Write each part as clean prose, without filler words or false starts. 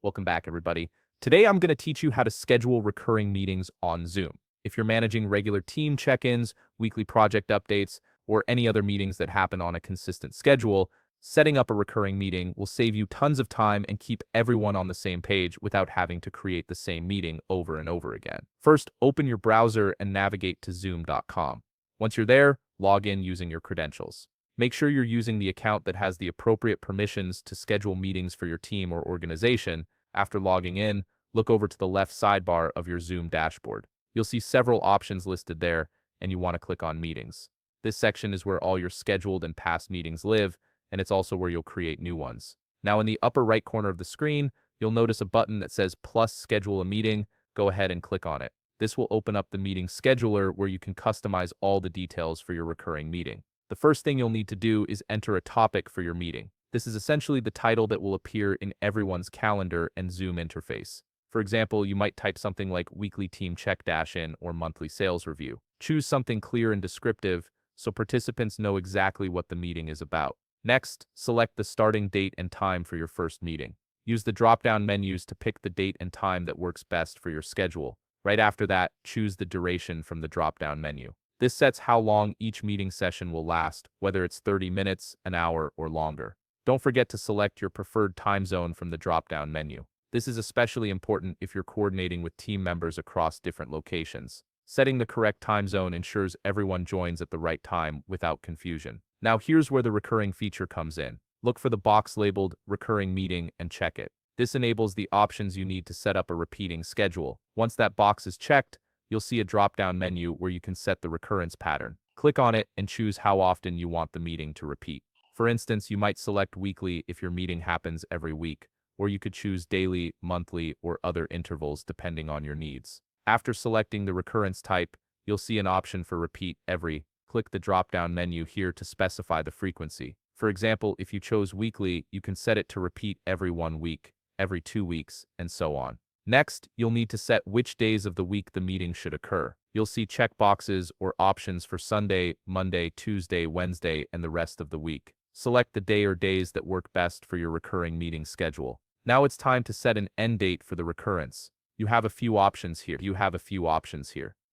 Welcome back, everybody. Today, I'm going to teach you how to schedule recurring meetings on Zoom. If you're managing regular team check-ins, weekly project updates, or any other meetings that happen on a consistent schedule, setting up a recurring meeting will save you tons of time and keep everyone on the same page without having to create the same meeting over and over again. First, open your browser and navigate to zoom.com. Once you're there, log in using your credentials. Make sure you're using the account that has the appropriate permissions to schedule meetings for your team or organization. After logging in, look over to the left sidebar of your Zoom dashboard. You'll see several options listed there, and you want to click on Meetings. This section is where all your scheduled and past meetings live, and it's also where you'll create new ones. Now, in the upper right corner of the screen, you'll notice a button that says Plus Schedule a Meeting. Go ahead and click on it. This will open up the meeting scheduler where you can customize all the details for your recurring meeting. The first thing you'll need to do is enter a topic for your meeting. This is essentially the title that will appear in everyone's calendar and Zoom interface. For example, you might type something like Weekly Team Check-In or Monthly Sales Review. Choose something clear and descriptive so participants know exactly what the meeting is about. Next, select the starting date and time for your first meeting. Use the drop-down menus to pick the date and time that works best for your schedule. Right after that, choose the duration from the drop-down menu. This sets how long each meeting session will last, whether it's 30 minutes, an hour, or longer. Don't forget to select your preferred time zone from the drop-down menu. This is especially important if you're coordinating with team members across different locations. Setting the correct time zone ensures everyone joins at the right time without confusion. Now here's where the recurring feature comes in. Look for the box labeled Recurring Meeting and check it. This enables the options you need to set up a repeating schedule. Once that box is checked, you'll see a drop-down menu where you can set the recurrence pattern. Click on it and choose how often you want the meeting to repeat. For instance, you might select weekly if your meeting happens every week, or you could choose daily, monthly, or other intervals depending on your needs. After selecting the recurrence type, you'll see an option for repeat every. Click the drop-down menu here to specify the frequency. For example, if you chose weekly, you can set it to repeat every 1 week, every 2 weeks, and so on. Next, you'll need to set which days of the week the meeting should occur. You'll see checkboxes or options for Sunday, Monday, Tuesday, Wednesday, and the rest of the week. Select the day or days that work best for your recurring meeting schedule. Now it's time to set an end date for the recurrence. You have a few options here.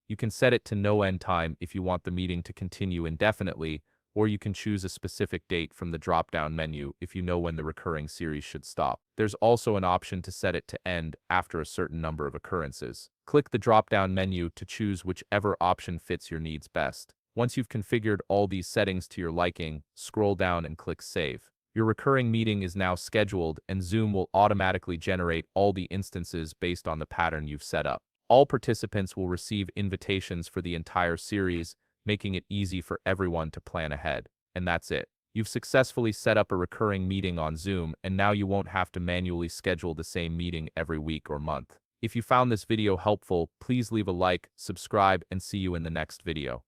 You can set it to no end time if you want the meeting to continue indefinitely, or you can choose a specific date from the drop-down menu if you know when the recurring series should stop. There's also an option to set it to end after a certain number of occurrences. Click the drop-down menu to choose whichever option fits your needs best. Once you've configured all these settings to your liking, scroll down and click Save. Your recurring meeting is now scheduled, and Zoom will automatically generate all the instances based on the pattern you've set up. All participants will receive invitations for the entire series, making it easy for everyone to plan ahead. And that's it. You've successfully set up a recurring meeting on Zoom, and now you won't have to manually schedule the same meeting every week or month. If you found this video helpful, please leave a like, subscribe, and see you in the next video.